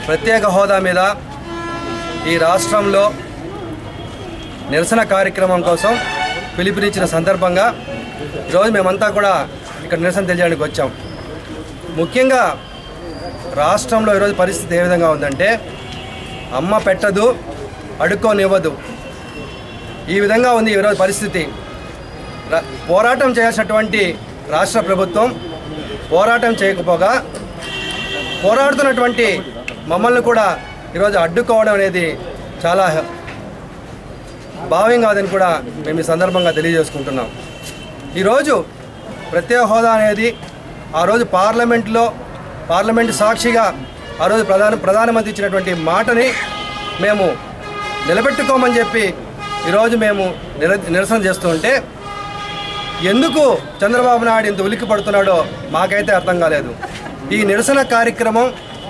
ప్రత్యేక హోదా మీద ఈ రాష్ట్రంలో నిరసన కార్యక్రమం కోసం పిలుపునిచ్చిన సందర్భంగా ఈరోజు మేమంతా కూడా ఇక్కడ నిరసన తెలియడానికి వచ్చాం. ముఖ్యంగా రాష్ట్రంలో ఈరోజు పరిస్థితి ఏ విధంగా ఉందంటే అమ్మ పెట్టదు అడుక్కోనివ్వదు, ఈ విధంగా ఉంది ఈరోజు పరిస్థితి. పోరాటం చేయాల్సినటువంటి రాష్ట్ర ప్రభుత్వం పోరాటం చేయకపోగా పోరాడుతున్నటువంటి మమ్మల్ని కూడా ఈరోజు అడ్డుకోవడం అనేది చాలా భావ్యం కాదని కూడా మేము ఈ సందర్భంగా తెలియజేసుకుంటున్నాం. ఈరోజు ప్రత్యేక హోదా అనేది ఆ రోజు పార్లమెంట్ సాక్షిగా ఆ రోజు ప్రధానమంత్రి ఇచ్చినటువంటి మాటని మేము నిలబెట్టుకోమని చెప్పి ఈరోజు మేము నిరసన చేస్తుంటే ఎందుకు చంద్రబాబు నాయుడు ఇంత ఉలిక్కి పడుతున్నాడో మాకైతే అర్థం కాలేదు. ఈ నిరసన కార్యక్రమం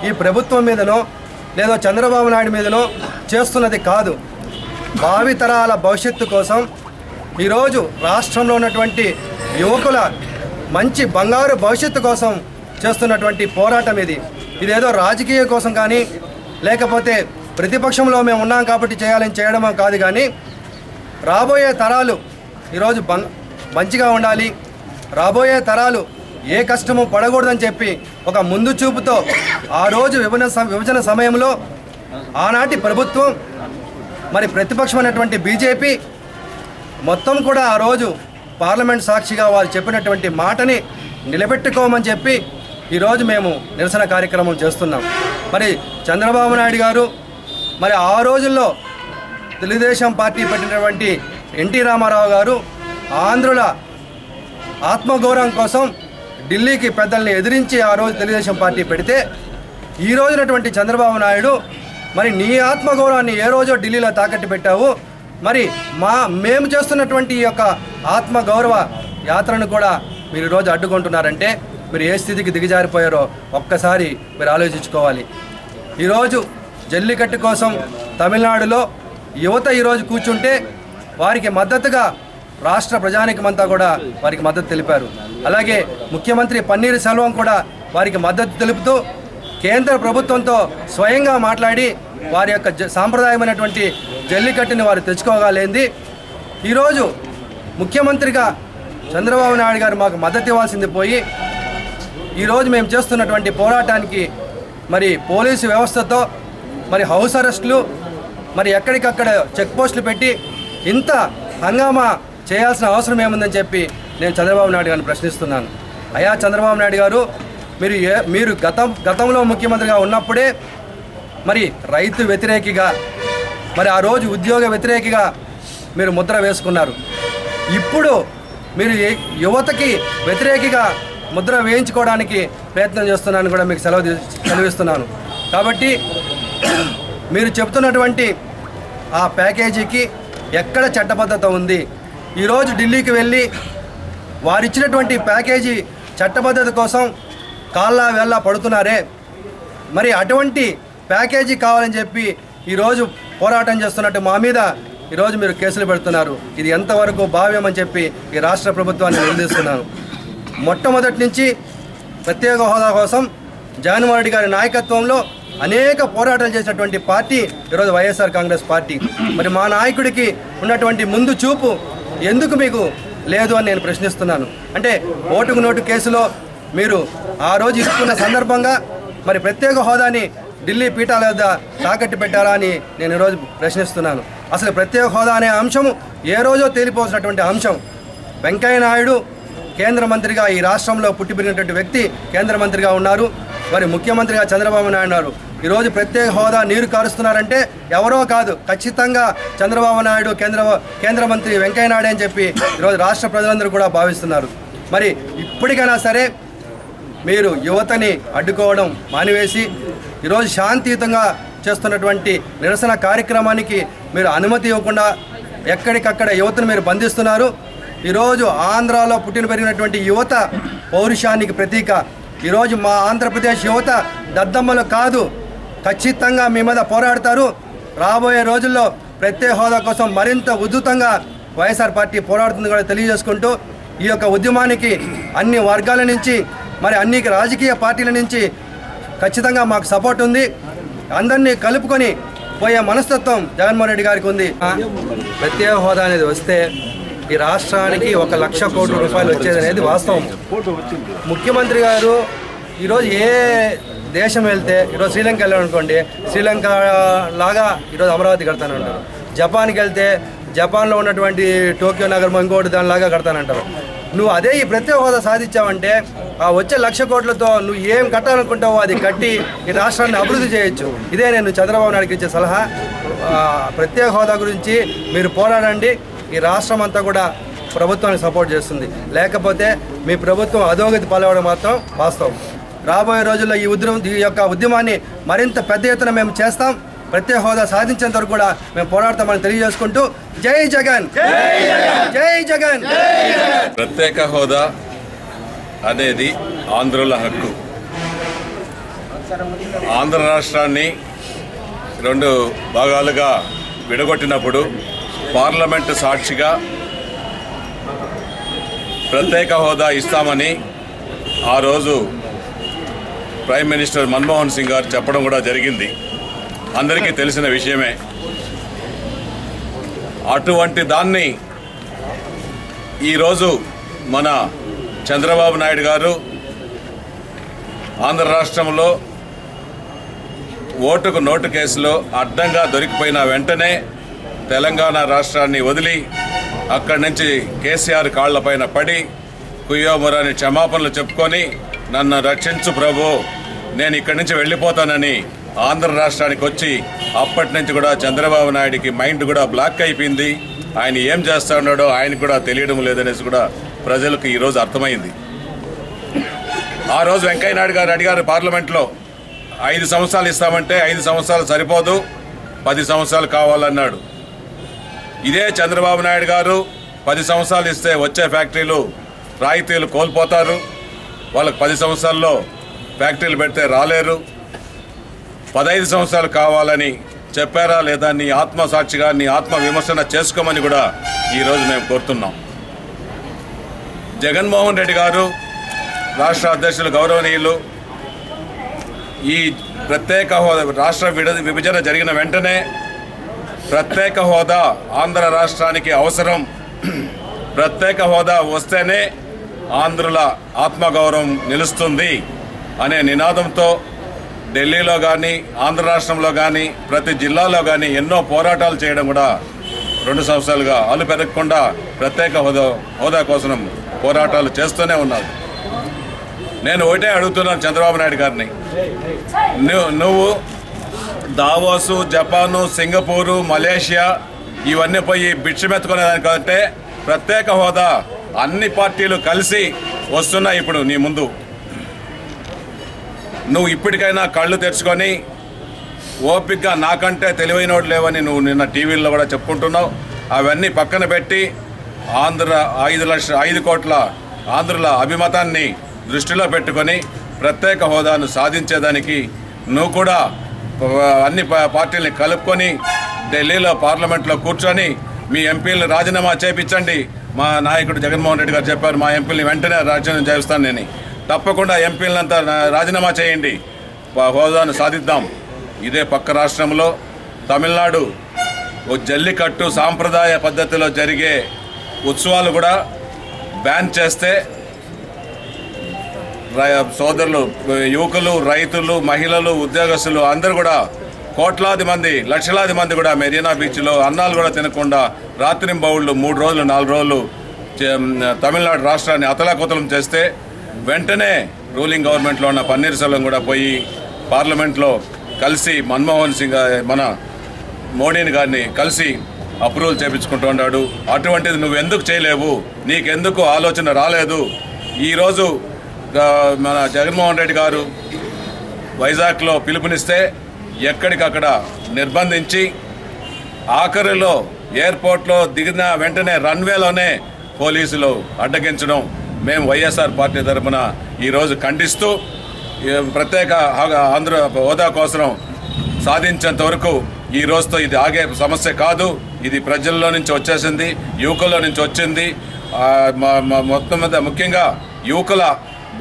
ఈ ప్రభుత్వం మీదనో లేదో చంద్రబాబు నాయుడు మీదనో చేస్తున్నది కాదు, భావితరాల భవిష్యత్తు కోసం ఈరోజు రాష్ట్రంలో ఉన్నటువంటి యువకుల మంచి బంగారు భవిష్యత్తు కోసం చేస్తున్నటువంటి పోరాటం ఇది. ఇదేదో రాజకీయ కోసం కానీ లేకపోతే ప్రతిపక్షంలో మేము ఉన్నాం కాబట్టి చేయాలని చేయడమో కాదు, కానీ రాబోయే తరాలు ఈరోజు మంచిగా ఉండాలి, రాబోయే తరాలు ఏ కష్టము పడకూడదని చెప్పి ఒక ముందు చూపుతో ఆ రోజు విభజన సమయంలో ఆనాటి ప్రభుత్వం మరి ప్రతిపక్షమైనటువంటి బీజేపీ మొత్తం కూడా ఆ రోజు పార్లమెంట్ సాక్షిగా వాళ్ళు చెప్పినటువంటి మాటని నిలబెట్టుకోమని చెప్పి ఈరోజు మేము నిరసన కార్యక్రమం చేస్తున్నాం. మరి చంద్రబాబు నాయుడు గారు మరి ఆ రోజుల్లో తెలుగుదేశం పార్టీ పెట్టినటువంటి ఎన్టీ రామారావు గారు ఆంధ్రుల ఆత్మగౌరవం కోసం ఢిల్లీకి పెద్దల్ని ఎదిరించి ఆ రోజు తెలుగుదేశం పార్టీ పెడితే ఈ రోజునటువంటి చంద్రబాబు నాయుడు మరి నీ ఆత్మగౌరవాన్ని ఏ రోజో ఢిల్లీలో తాకట్టు పెట్టావు, మరి మేము చేస్తున్నటువంటి ఈ యొక్క ఆత్మగౌరవ యాత్రను కూడా మీరు ఈరోజు అడ్డుకుంటున్నారంటే మీరు ఏ స్థితికి దిగజారిపోయారో ఒక్కసారి మీరు ఆలోచించుకోవాలి. ఈరోజు జల్లికట్టు కోసం తమిళనాడులో యువత ఈరోజు కూర్చుంటే వారికి మద్దతుగా రాష్ట్ర ప్రజానీకమంతా కూడా వారికి మద్దతు తెలిపారు. అలాగే ముఖ్యమంత్రి పన్నీర్ సెల్వం కూడా వారికి మద్దతు తెలుపుతూ కేంద్ర ప్రభుత్వంతో స్వయంగా మాట్లాడి వారి యొక్క సాంప్రదాయమైనటువంటి జల్లికట్టుని వారు తెచ్చుకోగలేంది. ఈరోజు ముఖ్యమంత్రిగా చంద్రబాబు నాయుడు గారు మాకు మద్దతు ఇవ్వాల్సింది పోయి ఈరోజు మేము చేస్తున్నటువంటి పోరాటానికి మరి పోలీసు వ్యవస్థతో మరి హౌస్ అరెస్టులు మరి ఎక్కడికక్కడ చెక్ పోస్టులు పెట్టి ఇంత హంగామా చేయాల్సిన అవసరం ఏముందని చెప్పి నేను చంద్రబాబు నాయుడు గారిని ప్రశ్నిస్తున్నాను. అయ్యా చంద్రబాబు నాయుడు గారు, మీరు గతంలో ముఖ్యమంత్రిగా ఉన్నప్పుడే మరి రైతు వ్యతిరేకిగా మరి ఆ రోజు ఉద్యోగ వ్యతిరేకిగా మీరు ముద్ర వేసుకున్నారు. ఇప్పుడు మీరు యువతకి వ్యతిరేకిగా ముద్ర వేయించుకోవడానికి ప్రయత్నం చేస్తున్నాను కూడా మీకు సెలవిస్తున్నాను. కాబట్టి మీరు చెప్తున్నటువంటి ఆ ప్యాకేజీకి ఎక్కడ చట్టబద్ధత ఉంది? ఈరోజు ఢిల్లీకి వెళ్ళి వారిచ్చినటువంటి ప్యాకేజీ చట్టబద్ధత కోసం కాళ్ళ వేళ్ళ పడుతున్నారే, మరి అటువంటి ప్యాకేజీ కావాలని చెప్పి ఈరోజు పోరాటం చేస్తున్నట్టు మా మీద ఈరోజు మీరు కేసులు పెడుతున్నారు. ఇది ఎంతవరకు భావ్యమని చెప్పి ఈ రాష్ట్ర ప్రభుత్వాన్ని నిలదీస్తున్నాను. మొట్టమొదటి నుంచి ప్రత్యేక హోదా కోసం జగన్మోహన్ రెడ్డి గారి నాయకత్వంలో అనేక పోరాటాలు చేసినటువంటి పార్టీ ఈరోజు వైఎస్ఆర్ కాంగ్రెస్ పార్టీ. మరి మా నాయకుడికి ఉన్నటువంటి ముందు చూపు ఎందుకు మీకు లేదు అని నేను ప్రశ్నిస్తున్నాను. అంటే ఓటుకు నోటు కేసులో మీరు ఆ రోజు ఇస్తున్న సందర్భంగా మరి ప్రత్యేక హోదాని ఢిల్లీ పీఠాల వద్ద తాకట్టు పెట్టారా అని నేను ఈరోజు ప్రశ్నిస్తున్నాను. అసలు ప్రత్యేక హోదా అనే అంశము ఏ రోజో తేలిపోసినటువంటి అంశం. వెంకయ్య నాయుడు కేంద్ర మంత్రిగా ఈ రాష్ట్రంలో పుట్టిపెరిగినటువంటి వ్యక్తి కేంద్ర మంత్రిగా ఉన్నారు. మరి ముఖ్యమంత్రిగా చంద్రబాబు నాయుడు ఉన్నారు. ఈరోజు ప్రత్యేక హోదా నీరు కారుస్తున్నారంటే ఎవరో కాదు, ఖచ్చితంగా చంద్రబాబు నాయుడు కేంద్ర మంత్రి వెంకయ్య నాయుడు అని చెప్పి ఈరోజు రాష్ట్ర ప్రజలందరూ కూడా భావిస్తున్నారు. మరి ఇప్పటికైనా సరే మీరు యువతని అడ్డుకోవడం మానివేసి ఈరోజు శాంతియుతంగా చేస్తున్నటువంటి నిరసన కార్యక్రమానికి మీరు అనుమతి ఇవ్వకుండా ఎక్కడికక్కడ యువతను మీరు బంధిస్తున్నారు. ఈరోజు ఆంధ్రాలో పుట్టిన పెరిగినటువంటి యువత పౌరుషానికి ప్రతీక. ఈరోజు మా ఆంధ్రప్రదేశ్ యువత దద్దమ్మలు కాదు, ఖచ్చితంగా మీ మీద పోరాడతారు. రాబోయే రోజుల్లో ప్రత్యేక హోదా కోసం మరింత ఉధృతంగా వైఎస్ఆర్ పార్టీ పోరాడుతుంది కూడా తెలియజేసుకుంటూ ఈ యొక్క ఉద్యమానికి అన్ని వర్గాల నుంచి మరి అన్ని రాజకీయ పార్టీల నుంచి ఖచ్చితంగా మాకు సపోర్ట్ ఉంది. అందరినీ కలుపుకొని పోయే మనస్తత్వం జగన్మోహన్ రెడ్డి గారికి ఉంది. ప్రత్యేక హోదా అనేది వస్తే ఈ రాష్ట్రానికి 1,00,000 కోట్ల రూపాయలు వచ్చేది అనేది వాస్తవం. ముఖ్యమంత్రి గారు ఈరోజు ఏ దేశం వెళ్తే, ఈరోజు శ్రీలంక వెళ్ళాలనుకోండి, శ్రీలంక లాగా ఈరోజు అమరావతి కడతానంటారు. జపాన్కి వెళ్తే జపాన్లో ఉన్నటువంటి టోక్యో నగరం ఇంకోటి దానిలాగా కడతానంటారు. నువ్వు అదే ఈ ప్రత్యేక హోదా సాధించావంటే ఆ వచ్చే 1,00,000 కోట్లతో నువ్వు ఏం కట్టాలనుకుంటావో అది కట్టి ఈ రాష్ట్రాన్ని అభివృద్ధి చేయొచ్చు. ఇదే నేను చంద్రబాబు నాయుడుకి ఇచ్చే సలహా. ప్రత్యేక హోదా గురించి మీరు పోరాడండి. ఈ రాష్ట్రం అంతా కూడా ప్రభుత్వానికి సపోర్ట్ చేస్తుంది. లేకపోతే మీ ప్రభుత్వం అధోగతి పాలవడం మాత్రం వాస్తవం. రాబోయే రోజుల్లో ఈ యొక్క ఉద్యమాన్ని మరింత పెద్ద ఎత్తున మేము చేస్తాం. ప్రత్యేక హోదా సాధించేంత వరకు కూడా మేము పోరాడతామని తెలియజేసుకుంటూ జై జగన్, జై జగన్. ప్రత్యేక హోదా అనేది ఆంధ్రుల హక్కు. ఆంధ్ర రాష్ట్రాన్ని 2 భాగాలుగా విడగొట్టినప్పుడు పార్లమెంటు సాక్షిగా ప్రత్యేక హోదా ఇస్తామని ఆ రోజు ప్రైమ్ మినిస్టర్ మన్మోహన్ సింగ్ గారు చెప్పడం కూడా జరిగింది. అందరికీ తెలిసిన విషయమే. అటువంటి దాన్ని ఈరోజు మన చంద్రబాబు నాయుడు గారు ఆంధ్ర రాష్ట్రంలో ఓటుకు నోటు కేసులో అడ్డంగా దొరికిపోయిన వెంటనే తెలంగాణ రాష్ట్రాన్ని వదిలి అక్కడి నుంచి కేసీఆర్ కాళ్లపైన పడి కుయ్యోమురాని క్షమాపణలు చెప్పుకొని నన్ను రక్షించు ప్రభు, నేను ఇక్కడి నుంచి వెళ్ళిపోతానని ఆంధ్ర రాష్ట్రానికి వచ్చి అప్పటి నుంచి కూడా చంద్రబాబు నాయుడికి మైండ్ కూడా బ్లాక్ అయిపోయింది. ఆయన ఏం చేస్తా ఉన్నాడో ఆయనకు కూడా తెలియడం లేదనేసి కూడా ప్రజలకు ఈరోజు అర్థమైంది. ఆ రోజు వెంకయ్య నాయుడు గారు అడిగారు పార్లమెంట్లో, 5 సంవత్సరాలు ఇస్తామంటే 5 సంవత్సరాలు సరిపోదు, 10 సంవత్సరాలు కావాలన్నాడు. ఇదే చంద్రబాబు నాయుడు గారు 10 సంవత్సరాలు ఇస్తే వచ్చే ఫ్యాక్టరీలు రాయితీలు కోల్పోతారు, వాళ్ళకి 10 సంవత్సరాల్లో ఫ్యాక్టరీలు పెడితే రాలేరు, 15 సంవత్సరాలు కావాలని చెప్పారా లేదా? నీ ఆత్మసాక్షిగా నీ ఆత్మ విమర్శన చేసుకోమని కూడా ఈరోజు మేము కోరుతున్నాం. జగన్మోహన్ రెడ్డి గారు రాష్ట్ర అధ్యక్షులు గౌరవనీయులు ఈ ప్రత్యేక హోదా రాష్ట్ర విభజన జరిగిన వెంటనే ప్రత్యేక హోదా ఆంధ్ర రాష్ట్రానికి అవసరం, ప్రత్యేక హోదా వస్తేనే ఆంధ్రుల ఆత్మగౌరవం నిలుస్తుంది అనే నినాదంతో ఢిల్లీలో కానీ ఆంధ్ర రాష్ట్రంలో కానీ ప్రతి జిల్లాలో కానీ ఎన్నో పోరాటాలు చేయడం కూడా 2 సంవత్సరాలుగా అలు పెరగకుండా ప్రత్యేక హోదా కోసం పోరాటాలు చేస్తూనే ఉన్నారు. నేను ఒకటే అడుగుతున్నాను చంద్రబాబు నాయుడు గారిని, నువ్వు దావోసు, జపాను, సింగపూరు, మలేషియా ఇవన్నీ పోయి భిక్షమెత్తుకునేదానికంటే ప్రత్యేక హోదా అన్ని పార్టీలు కలిసి వస్తున్నాయి ఇప్పుడు నీ ముందు. నువ్వు ఇప్పటికైనా కళ్ళు తెరుచుకొని ఓపికగా నాకంటే తెలివైనోడు లేవని నువ్వు నిన్న టీవీల్లో కూడా చెప్పుకుంటున్నావు. అవన్నీ పక్కన పెట్టి 5 కోట్ల ఆంధ్రుల అభిమతాన్ని దృష్టిలో పెట్టుకొని ప్రత్యేక హోదాను సాధించేదానికి నువ్వు కూడా అన్ని పార్టీలని కలుపుకొని ఢిల్లీలో పార్లమెంట్లో కూర్చొని మీ ఎంపీలను రాజీనామా చేయించండి. మా నాయకుడు జగన్మోహన్ రెడ్డి గారు చెప్పారు, మా ఎంపీలని వెంటనే రాజీనామా చేస్తాను నేను. తప్పకుండా ఎంపీలంతా రాజీనామా చేయండి, హోదాను సాధిద్దాం. ఇదే పక్క రాష్ట్రంలో తమిళనాడు ఓ జల్లికట్టు సాంప్రదాయ పద్ధతిలో జరిగే ఉత్సవాలు కూడా బ్యాన్ చేస్తే సోదరులు, యువకులు, రైతులు, మహిళలు, ఉద్యోగస్తులు అందరూ కూడా కోట్లాది మంది, లక్షలాది మంది కూడా మెరీనా బీచ్లో అన్నాలు కూడా తినకుండా రాత్రింబౌళ్ళు 3 రోజులు 4 రోజులు తమిళనాడు రాష్ట్రాన్ని అతలాకుతలం చేస్తే వెంటనే రూలింగ్ గవర్నమెంట్లో ఉన్న పన్నీర్ సెల్వం కూడా పోయి పార్లమెంట్లో కలిసి మన్మోహన్ సింగ్ మన మోడీని గారిని కలిసి అప్రూవల్ చేయించుకుంటూ ఉన్నాడు. అటువంటిది నువ్వు ఎందుకు చేయలేవు? నీకెందుకు ఆలోచన రాలేదు? ఈరోజు మన జగన్మోహన్ రెడ్డి గారు వైజాగ్లో పిలుపునిస్తే ఎక్కడికక్కడ నిర్బంధించి ఆఖరిలో ఎయిర్పోర్ట్లో దిగిన వెంటనే రన్వేలోనే పోలీసులు అడ్డగించడం మేము వైఎస్ఆర్ పార్టీ తరఫున ఈరోజు ఖండిస్తూ ప్రత్యేక ఆంధ్ర హోదా కోసం సాధించేంత వరకు ఈ రోజుతో ఇది ఆగే సమస్య కాదు. ఇది ప్రజల్లో నుంచి వచ్చేసింది, యువకుల్లో నుంచి వచ్చింది. మొత్తం మీద ముఖ్యంగా యువకుల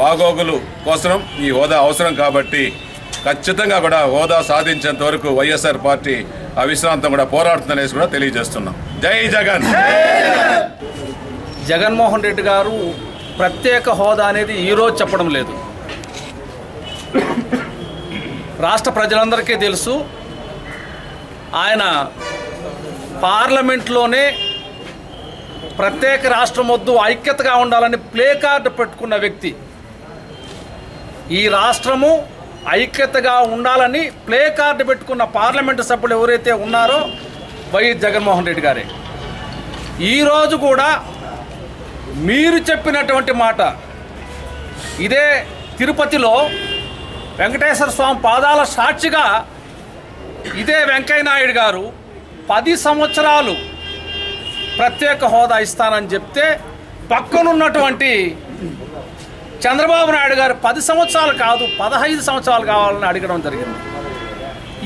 బాగోగులు కోసం ఈ హోదా అవసరం కాబట్టి ఖచ్చితంగా కూడా హోదా సాధించేంత వరకు వైఎస్ఆర్ పార్టీ అవిశ్రాంతం కూడా పోరాడుతుందనేసి కూడా తెలియజేస్తున్నాం. జై జగన్. జగన్మోహన్ రెడ్డి గారు ప్రత్యేక హోదా అనేది ఈరోజు చెప్పడం లేదు. రాష్ట్ర ప్రజలందరికీ తెలుసు, ఆయన పార్లమెంట్లోనే ప్రత్యేక రాష్ట్రం వద్దు, ఐక్యతగా ఉండాలని ప్లే కార్డు పెట్టుకున్న వ్యక్తి. ఈ రాష్ట్రము ఐక్యతగా ఉండాలని ప్లే కార్డు పెట్టుకున్న పార్లమెంటు సభ్యులు ఎవరైతే ఉన్నారో వైఎస్ జగన్మోహన్ రెడ్డి గారే. ఈరోజు కూడా మీరు చెప్పినటువంటి మాట, ఇదే తిరుపతిలో వెంకటేశ్వర స్వామి పాదాల సాక్షిగా ఇదే వెంకయ్య నాయుడు గారు 10 సంవత్సరాలు ప్రత్యేక హోదా ఇస్తానని చెప్తే పక్కనున్నటువంటి చంద్రబాబు నాయుడు గారు 10 సంవత్సరాలు కాదు 15 సంవత్సరాలు కావాలని అడగడం జరిగింది.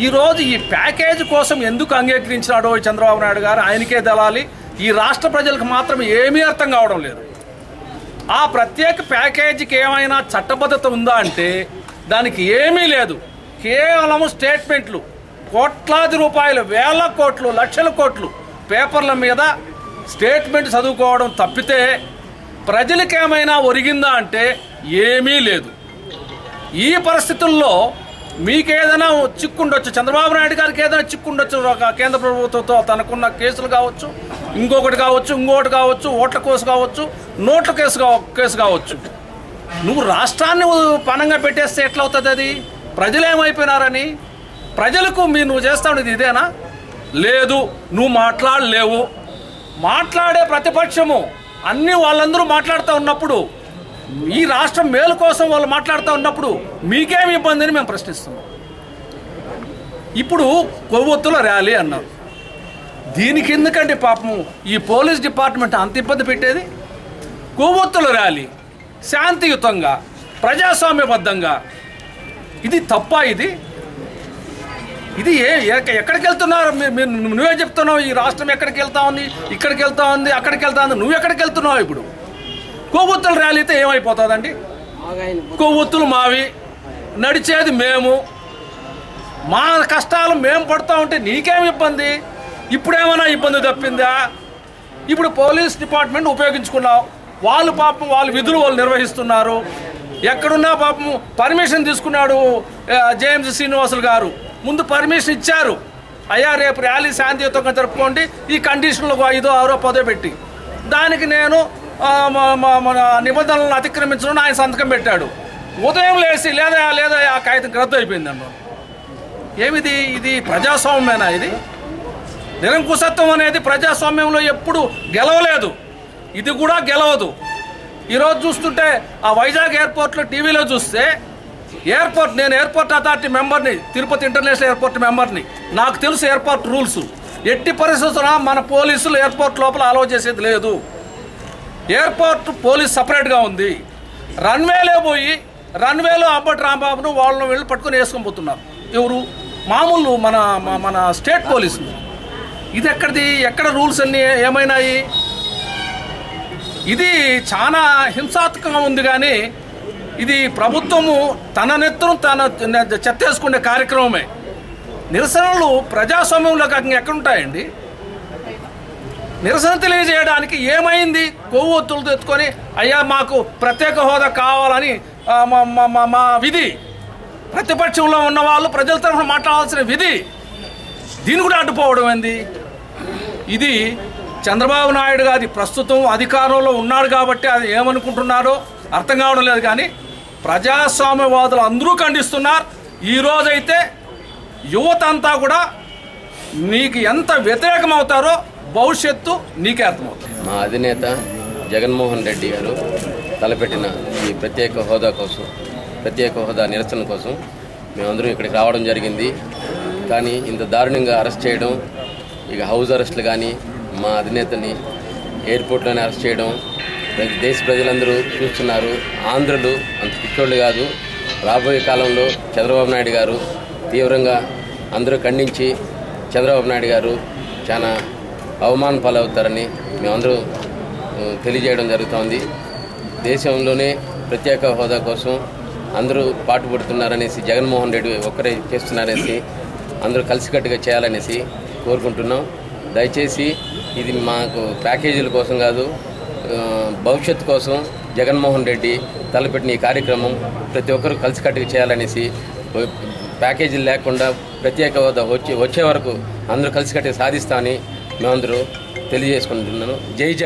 ఈరోజు ఈ ప్యాకేజీ కోసం ఎందుకు అంగీకరించినాడో చంద్రబాబు నాయుడు గారు ఆయనకే తెలాలి. ఈ రాష్ట్ర ప్రజలకు మాత్రం ఏమీ అర్థం కావడం లేదు. ఆ ప్రత్యేక ప్యాకేజీకి ఏమైనా చట్టబద్ధత ఉందా అంటే దానికి ఏమీ లేదు. కేవలం స్టేట్మెంట్లు, కోట్లాది రూపాయలు, వేల కోట్లు, లక్షల కోట్లు పేపర్ల మీద స్టేట్మెంట్ చదువుకోవడం తప్పితే ప్రజలకేమైనా ఒరిగిందా అంటే ఏమీ లేదు. ఈ పరిస్థితుల్లో మీకేదైనా చిక్కుండొచ్చు, చంద్రబాబు నాయుడు గారికి ఏదైనా చిక్కుండొచ్చు, కేంద్ర ప్రభుత్వంతో తనకున్న కేసులు కావచ్చు, ఇంకొకటి కావచ్చు, ఓట్ల కేసు కావచ్చు, నోట్ల కేసు కావచ్చు. నువ్వు రాష్ట్రాన్ని పనంగా పెట్టేస్తే ఎట్లా అవుతుంది? అది ప్రజలు ఏమైపోయినారని ప్రజలకు నువ్వు చేస్తా ఉండేది ఇదేనా? లేదు, నువ్వు మాట్లాడలేవు. మాట్లాడే ప్రతిపక్షము అన్నీ వాళ్ళందరూ మాట్లాడుతూ ఉన్నప్పుడు, ఈ రాష్ట్రం మేలు కోసం వాళ్ళు మాట్లాడుతూ ఉన్నప్పుడు మీకేమి ఇబ్బంది అని మేము ప్రశ్నిస్తున్నాం. ఇప్పుడు కొవ్వొత్తుల ర్యాలీ అన్నారు. దీనికి ఎందుకంటే పాపము ఈ పోలీస్ డిపార్ట్మెంట్ అంత ఇబ్బంది పెట్టేది? కొవ్వొత్తుల ర్యాలీ శాంతియుతంగా, ప్రజాస్వామ్యబద్ధంగా, ఇది తప్ప? ఇది ఎక్కడికి వెళ్తున్నారు? నువ్వే చెప్తున్నావు ఈ రాష్ట్రం ఎక్కడికి వెళ్తా ఉంది, ఇక్కడికి వెళ్తా ఉంది, అక్కడికి వెళ్తా ఉంది. నువ్వు ఎక్కడికి వెళ్తున్నావు? ఇప్పుడు కొవ్వొత్తుల ర్యాలీ అయితే ఏమైపోతుందండి? కొవ్వొత్తులు మావి, నడిచేది మేము, మా కష్టాలు మేము పడుతూ ఉంటే నీకేమి ఇబ్బంది? ఇప్పుడేమైనా ఇబ్బంది తప్పిందా? ఇప్పుడు పోలీస్ డిపార్ట్మెంట్ ఉపయోగించుకున్నావు, వాళ్ళు పాపం వాళ్ళ విధులు వాళ్ళు నిర్వహిస్తున్నారు. ఎక్కడున్నా పాపం పర్మిషన్ తీసుకున్నాడు జేఎంసీ శ్రీనివాసులు గారు, ముందు పర్మిషన్ ఇచ్చారు. అయ్యా రేపు ర్యాలీ శాంతియుతంగా జరుపుకోండి, ఈ కండిషన్లు 5, 6, 10 పెట్టి, దానికి నేను మన నిబంధనలను అతిక్రమించడం ఆయన సంతకం పెట్టాడు. ఉదయం లేచి లేదా ఆ కాగితం రద్దు అయిపోయింది అన్నాడు. ఏమిది? ఇది ప్రజాస్వామ్యమేనా? ఇది నిరంకుశత్వం అనేది ప్రజాస్వామ్యంలో ఎప్పుడు గెలవలేదు, ఇది కూడా గెలవదు. ఈరోజు చూస్తుంటే ఆ వైజాగ్ ఎయిర్పోర్ట్లో టీవీలో చూస్తే నేను ఎయిర్పోర్ట్ అథారిటీ మెంబర్ని, తిరుపతి ఇంటర్నేషనల్ ఎయిర్పోర్ట్ మెంబర్ని, నాకు తెలుసు ఎయిర్పోర్ట్ రూల్స్. ఎట్టి పరిస్థితుల్లో మన పోలీసులు ఎయిర్పోర్ట్ లోపల అలౌ చేసేది లేదు. ఎయిర్పోర్ట్ పోలీస్ సపరేట్గా ఉంది. రన్వేలో పోయి రన్వేలో అంబటి రాంబాబును వాళ్ళని వెళ్ళి పట్టుకొని వేసుకొని పోతున్నారు. ఎవరు? మామూలు మన స్టేట్ పోలీసులు. ఇది ఎక్కడిది? ఎక్కడ రూల్స్ అన్నీ ఏమైనాయి? ఇది చాలా హింసాత్మకంగా ఉంది. కానీ ఇది ప్రభుత్వము తన నెత్తును తన చెత్తేసుకునే కార్యక్రమమే. నిరసనలు ప్రజాస్వామ్యంలో ఎక్కడుంటాయండి? నిరసన తెలియజేయడానికి ఏమైంది? కొవ్వొత్తులు తెచ్చుకొని అయ్యా మాకు ప్రత్యేక హోదా కావాలని మా విధి, ప్రతిపక్షంలో ఉన్న వాళ్ళు ప్రజల తరఫున మాట్లాడాల్సిన విధి, దీన్ని కూడా అడ్డుపోవడం ఏంది? ఇది చంద్రబాబు నాయుడు గారి ప్రస్తుతం అధికారంలో ఉన్నాడు కాబట్టి అది ఏమనుకుంటున్నారో అర్థం కావడం లేదు. కానీ ప్రజాస్వామ్యవాదులు అందరూ ఖండిస్తున్నారు. ఈరోజైతే యువత అంతా కూడా నీకు ఎంత వ్యతిరేకం అవుతారో భవిష్యత్తు నీకే అర్థమవుతుంది. మా అధినేత జగన్మోహన్ రెడ్డి గారు తలపెట్టిన ఈ ప్రత్యేక హోదా నిరసన కోసం మేమందరం ఇక్కడికి రావడం జరిగింది. కానీ ఇంత దారుణంగా అరెస్ట్ చేయడం, ఇక హౌస్ అరెస్టులు కానీ, మా అధినేతని ఎయిర్పోర్ట్లోనే అరెస్ట్ చేయడం దేశ ప్రజలందరూ చూస్తున్నారు. ఆంధ్రులు అంత పిచ్చోళ్ళు కాదు. రాబోయే కాలంలో చంద్రబాబు నాయుడు గారు తీవ్రంగా అందరూ ఖండించి చంద్రబాబు నాయుడు గారు చాలా అవమాన పాలవుతారని మేమందరూ తెలియజేయడం జరుగుతోంది. దేశంలోనే ప్రత్యేక హోదా కోసం అందరూ పాటుపడుతున్నారనేసి, జగన్మోహన్ రెడ్డి ఒక్కరే చేస్తున్నారనేసి అందరూ కలిసికట్టుగా చేయాలనేసి కోరుకుంటున్నాం. దయచేసి ఇది మాకు ప్యాకేజీల కోసం కాదు, భవిష్యత్తు కోసం జగన్మోహన్ రెడ్డి తలపెట్టిన ఈ కార్యక్రమం ప్రతి ఒక్కరూ కలిసికట్టుగా చేయాలనేసి, ప్యాకేజీలు లేకుండా ప్రత్యేక హోదా వచ్చే వరకు అందరూ కలిసికట్టుగా సాధిస్తామని మేమందరూ తెలియజేసుకుంటున్నాను. జై జగన్.